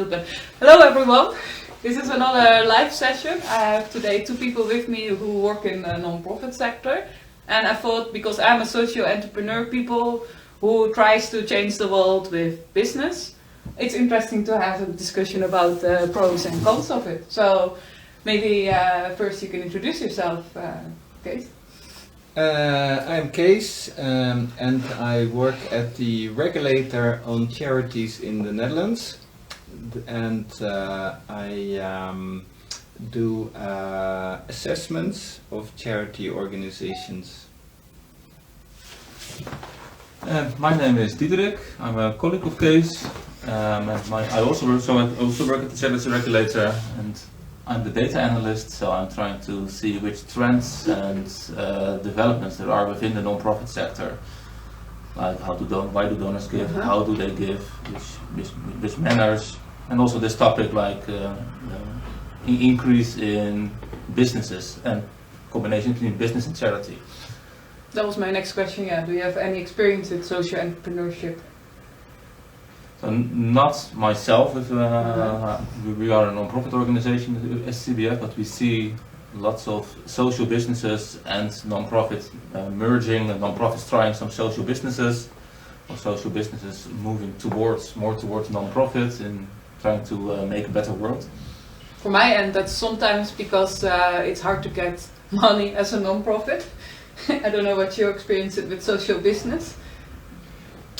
But hello everyone. This is another live session. I have today two people with me who work in the non-profit sector, and I thought, because I'm a social entrepreneur, people who tries to change the world with business, it's interesting to have a discussion about the pros and cons of it. So maybe first you can introduce yourself, Kees. I'm Kees, and I work at the regulator on charities in the Netherlands, and I do assessments of charity organizations. My name is Diederik. I'm a colleague of Kees. I also work at the charity regulator, and I'm the data analyst, so I'm trying to see which trends and developments there are within the non-profit sector. Like why do donors give, how do they give, which manners, and also this topic like increase in businesses and combination between business and charity. That was my next question, yeah. Do you have any experience with social entrepreneurship? So not myself, we are a non-profit organization, SCBF, but we see lots of social businesses and non-profit merging, and non-profits trying some social businesses, or social businesses moving more towards non-profit and trying to make a better world. For my end, that's sometimes because it's hard to get money as a non-profit. I don't know what your experience is with social business.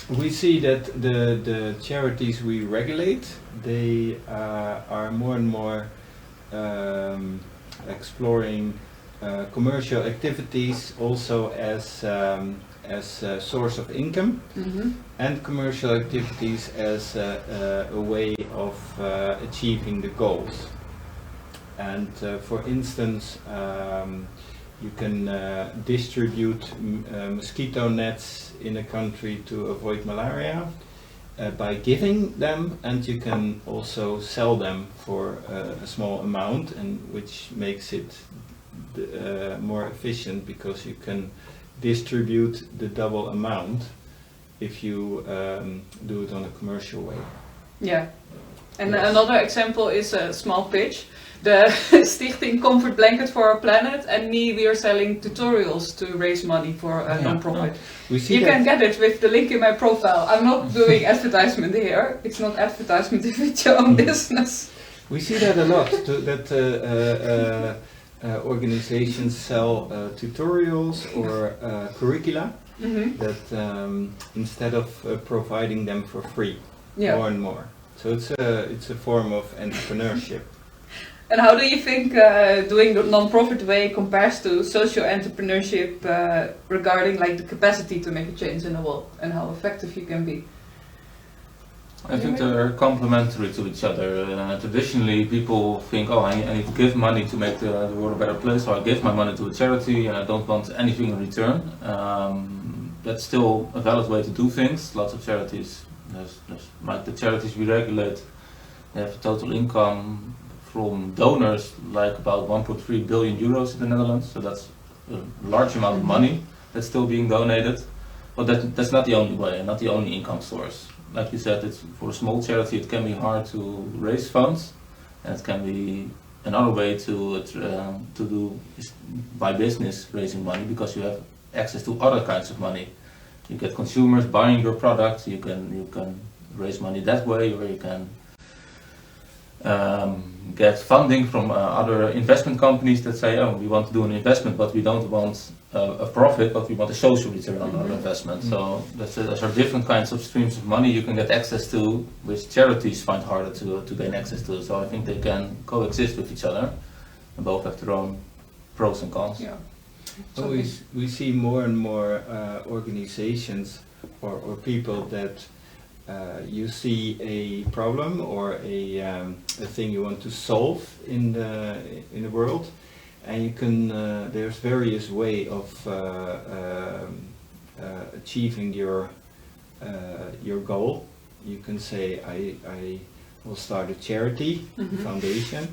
We see that the charities we regulate, they are more and more exploring commercial activities also as a source of income, and commercial activities as a way of achieving the goals. And for instance, you can distribute mosquito nets in a country to avoid malaria by giving them, and you can also sell them for a small amount, and which makes it more efficient because you can distribute the double amount if you do it on a commercial way. Yeah. And Yes. another example is a small pitch. The Stichting Comfort Blanket for Our Planet and me, we are selling tutorials to raise money for a non-profit. We see You that can get it with the link in my profile. I'm not doing advertisement here. It's not advertisement if it's your own business. We see that a lot, that organizations sell tutorials or curricula that instead of providing them for free, more and more. So it's a form of entrepreneurship. And how do you think doing the non-profit way compares to social entrepreneurship regarding like the capacity to make a change in the world and how effective you can be? I think they're complementary to each other. Traditionally, people think, oh, I need to give money to make the world a better place, so I give my money to a charity and I don't want anything in return. That's still a valid way to do things. Lots of charities, like the charities we regulate, they have a total income from donors like about 1.3 billion euros in the Netherlands, so that's a large amount of money that's still being donated. But that's not the only way, not the only income source. Like you said, it's, for a small charity it can be hard to raise funds, and it can be another way to do is by business raising money, because you have access to other kinds of money. You get consumers buying your products, you can raise money that way, or you can get funding from other investment companies that say, oh, we want to do an investment, but we don't want a profit, but we want a social return on our investment. So those are different kinds of streams of money you can get access to, which charities find harder to gain access to. So I think they can coexist with each other, and both have their own pros and cons. Yeah. So we see more and more organizations or people that you see a problem or a thing you want to solve in the world, and you can there's various way of achieving your goal. You can say I will start a charity, foundation,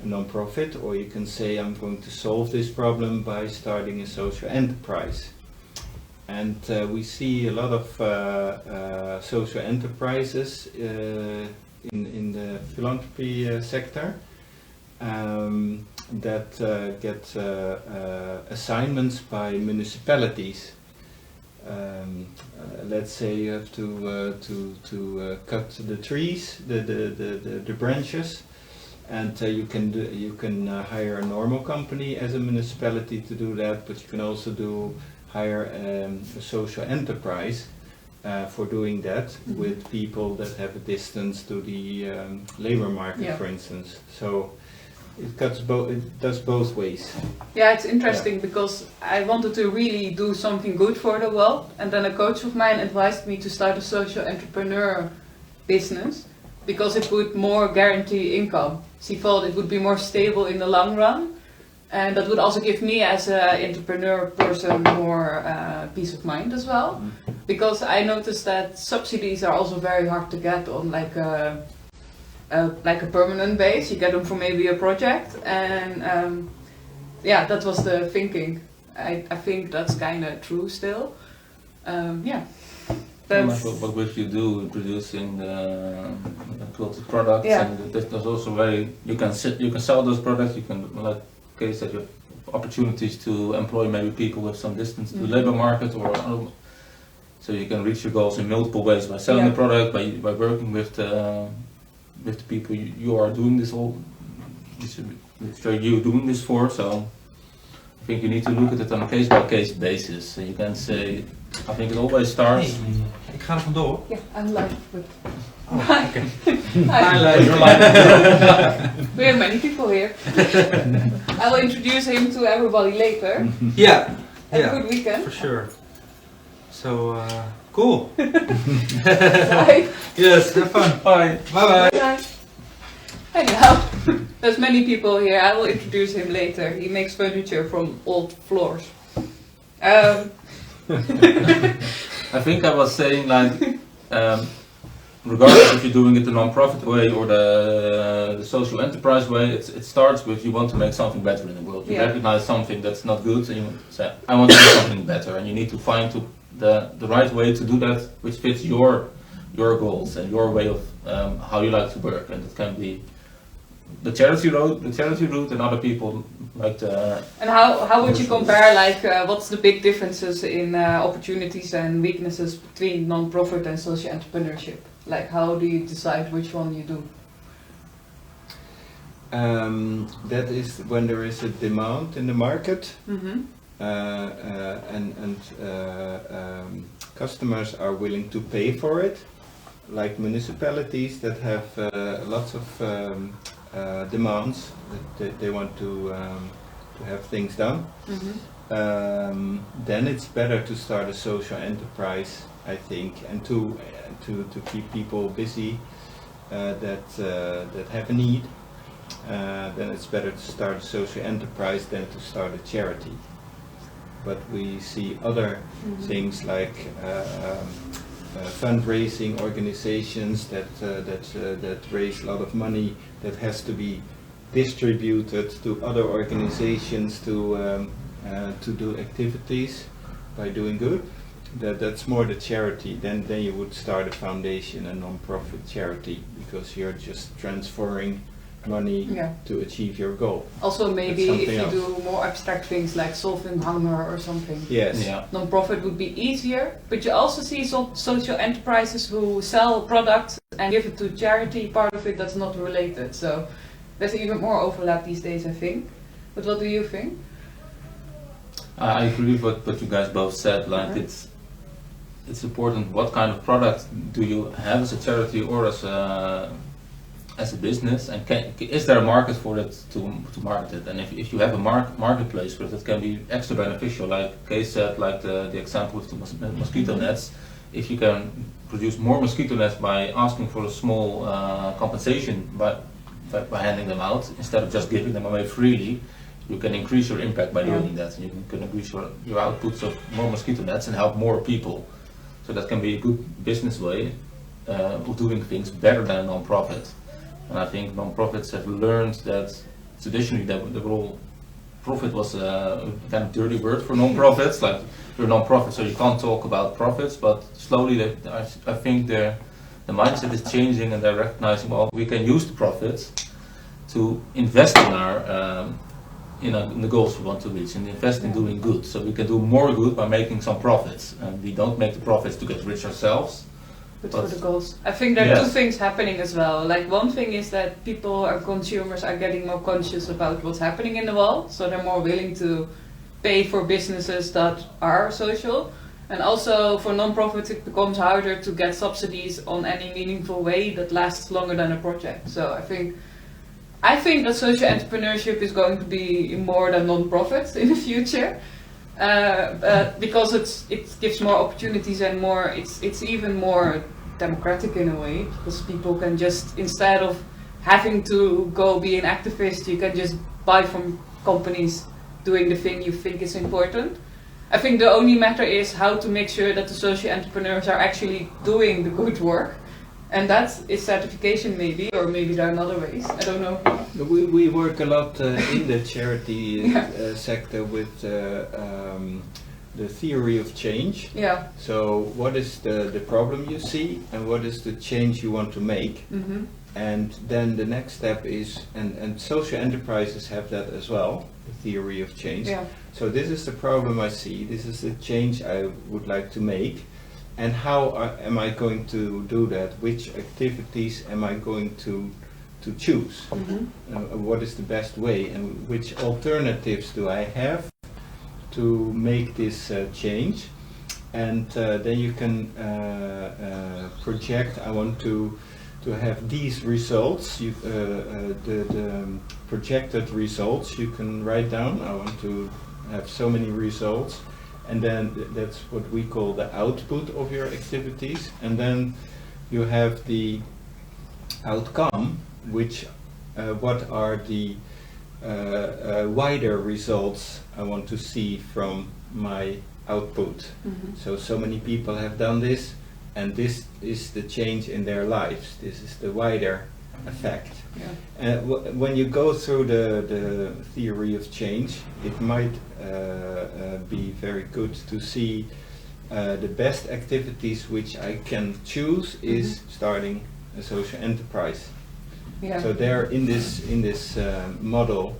a non-profit, or you can say I'm going to solve this problem by starting a social enterprise. And we see a lot of social enterprises in the philanthropy sector that get assignments by municipalities. Let's say you have to cut the trees, the branches, and you can hire a normal company as a municipality to do that, but you can also hire a social enterprise for doing that with people that have a distance to the labor market, for instance. So it does both ways. Yeah, it's interesting because I wanted to really do something good for the world, and then a coach of mine advised me to start a social entrepreneur business because it would more guarantee income. She thought it would be more stable in the long run, and that would also give me as an entrepreneur person more peace of mind as well. Because I noticed that subsidies are also very hard to get on like a permanent base. You get them for maybe a project, and yeah, that was the thinking. I think that's kind of true still. Yeah. What would you do in producing the quilted products? Yeah. And there's also way you can sell those products. You can, like case that you have opportunities to employ maybe people with some distance to the labor market, or so you can reach your goals in multiple ways by selling the product, by working with the people you are doing this all. You're doing this for. So I think you need to look at it on a case-by-case basis. So you can say, I think it always starts. Hey, ik ga er vandoor. Yeah, I'm live. But Okay. Hi. You're live. We have many people here. I will introduce him to everybody later. Yeah. Have Yeah. a good weekend. For sure. So cool. Bye. Yes. Have fun. Bye. Bye. Bye. Anyhow, there's many people here. I will introduce him later. He makes furniture from old floors. I think I was saying like, regardless if you're doing it the non-profit way or the social enterprise way, it starts with you want to make something better in the world. You recognize something that's not good and you say, I want to do something better, and you need to find the right way to do that which fits your goals and your way of how you like to work. And it can be the charity route, and other people like the... And how would you compare, like, what's the big differences in opportunities and weaknesses between non-profit and social entrepreneurship? Like, how do you decide which one you do? That is when there is a demand in the market, and customers are willing to pay for it, like municipalities that have lots of demands that they want to have things done. Then it's better to start a social enterprise, I think, and to keep people busy that have a need. Then it's better to start a social enterprise than to start a charity. But we see other things like fundraising organizations that raise a lot of money that has to be distributed to other organizations to do activities by doing good. That's more the charity. Then you would start a foundation, a non-profit charity, because you're just transferring money to achieve your goal. Also, maybe if you else. do more abstract things like solving hunger or something. Yes. Yeah. Non-profit would be easier, but you also see some social enterprises who sell products and give it to charity, part of it that's not related. So there's even more overlap these days, I think. But what do you think? I agree with what you guys both said. Like it's important what kind of product do you have as a charity or as a business, and is there a market for it to market it? And if you have a marketplace for it, it can be extra beneficial. Like Kay said, like the example with the mosquito nets. If you can produce more mosquito nets by asking for a small compensation by handing them out instead of just giving them away freely, you can increase your impact by doing that. And you can increase your outputs of more mosquito nets and help more people. So that can be a good business way of doing things better than a non-profit. And I think non-profits have learned that traditionally the whole profit was a kind of dirty word for non-profits. Like you're a non-profit, so you can't talk about profits. But slowly, I think the mindset is changing, and they're recognizing, well, we can use the profits to invest in our in the goals we want to reach, and invest in doing good. So we can do more good by making some profits, and we don't make the profits to get rich ourselves. But for the goals. I think there are two things happening as well. Like one thing is that people or consumers are getting more conscious about what's happening in the world, so they're more willing to pay for businesses that are social. And also for non-profits it becomes harder to get subsidies on any meaningful way that lasts longer than a project. So I think that social entrepreneurship is going to be more than non-profits in the future. Because it gives more opportunities and more, it's even more democratic in a way, because people can just, instead of having to go be an activist, you can just buy from companies doing the thing you think is important. I think the only matter is how to make sure that the social entrepreneurs are actually doing the good work, and that is certification maybe, or maybe there are other ways, I don't know. We work a lot in the charity sector with the theory of change. Yeah. So what is the problem you see, and what is the change you want to make? Mm-hmm. And then the next step is, and social enterprises have that as well, the theory of change. Yeah. So this is the problem I see, this is the change I would like to make, and how am I going to do that? Which activities am I going to choose? Mm-hmm. What is the best way, and which alternatives do I have to make this change? And then you can project, I want to have these results, the projected results you can write down. I want to have so many results, and then that's what we call the output of your activities. And then you have the outcome, which what are the wider results I want to see from my output. Mm-hmm. So many people have done this, and this is the change in their lives. This is the wider effect. Yeah. When you go through the theory of change, it might be very good to see the best activities which I can choose is starting a social enterprise. Yeah. So there in this model,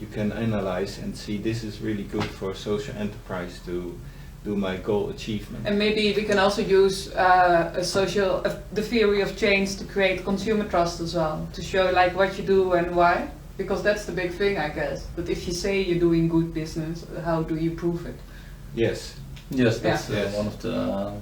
you can analyze and see this is really good for social enterprise to do my goal achievement. And maybe we can also use the theory of change to create consumer trust as well, to show like what you do and why, because that's the big thing, I guess. But if you say you're doing good business, how do you prove it? Yes. Yes, that's Yes. one of the.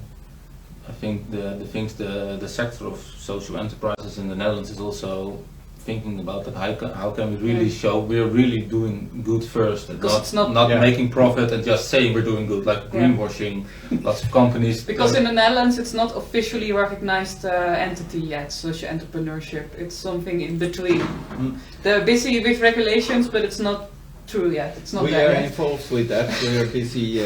I think the things the sector of social enterprises in the Netherlands is also thinking about that. How can we really show we're really doing good first, and not making profit and just saying we're doing good, like greenwashing. Lots of companies. Because in the Netherlands it's not officially recognized entity yet, social entrepreneurship. It's something in between. They're busy with regulations, but it's not true yet. It's not we there are yet. involved with that. We are busy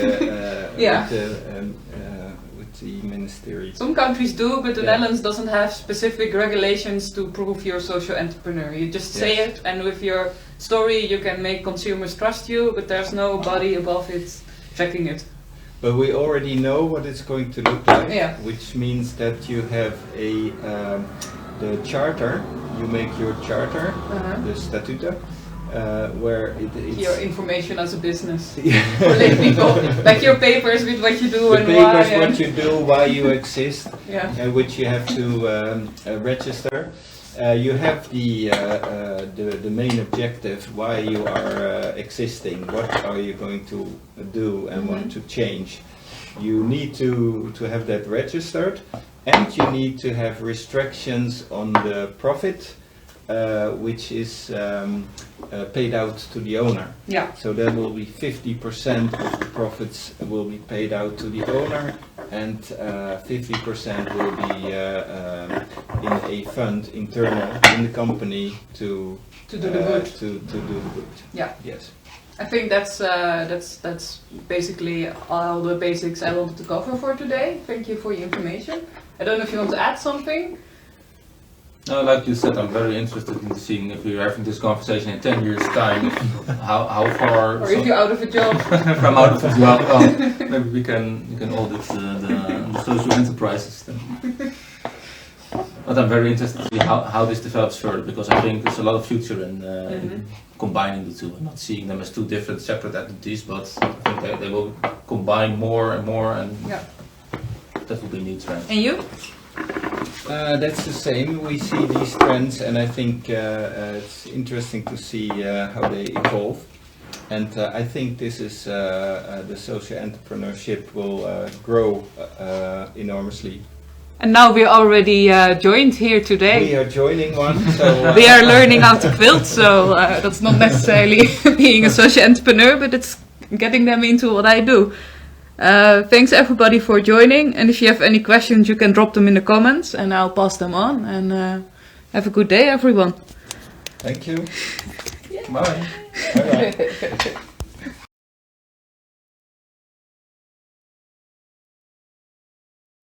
with the ministry. Some countries do, but the Netherlands doesn't have specific regulations to prove you're a social entrepreneur. You just say it, and with your story you can make consumers trust you, but there's no body above it checking it. But we already know what it's going to look like, Yeah. which means that you have the charter, you make your charter, the statuten, where it's your information as a business for lay people, like your papers with what you do the and papers, why. what you do, why you exist, Yeah. which you have to register. You have the main objective, why you are existing, what are you going to do and want to change. You need to have that registered, and you need to have restrictions on the profit, which is paid out to the owner. Yeah. So there will be 50% of the profits will be paid out to the owner, and 50% will be in a fund internal in the company to do the good. To do the good. Yeah. Yes. I think that's basically all the basics I wanted to cover for today. Thank you for your information. I don't know if you want to add something. No, like you said, I'm very interested in seeing if we're having this conversation in 10 years' time, how far. Or if you're out of a job. If I'm out of a job, maybe we can audit the social enterprises then. But I'm very interested to see how this develops further, because I think there's a lot of future in combining the two and not seeing them as two different separate entities, but I think they will combine more and more, and that will be a new trend. And you? That's the same. We see these trends, and I think it's interesting to see how they evolve. And I think this is the social entrepreneurship will grow enormously. And now we're already joined here today. We are joining one, so We are learning how to quilt, so that's not necessarily being a social entrepreneur, but it's getting them into what I do. Thanks everybody for joining, and if you have any questions you can drop them in the comments and I'll pass them on, and have a good day everyone. thank you. Bye. Bye-bye.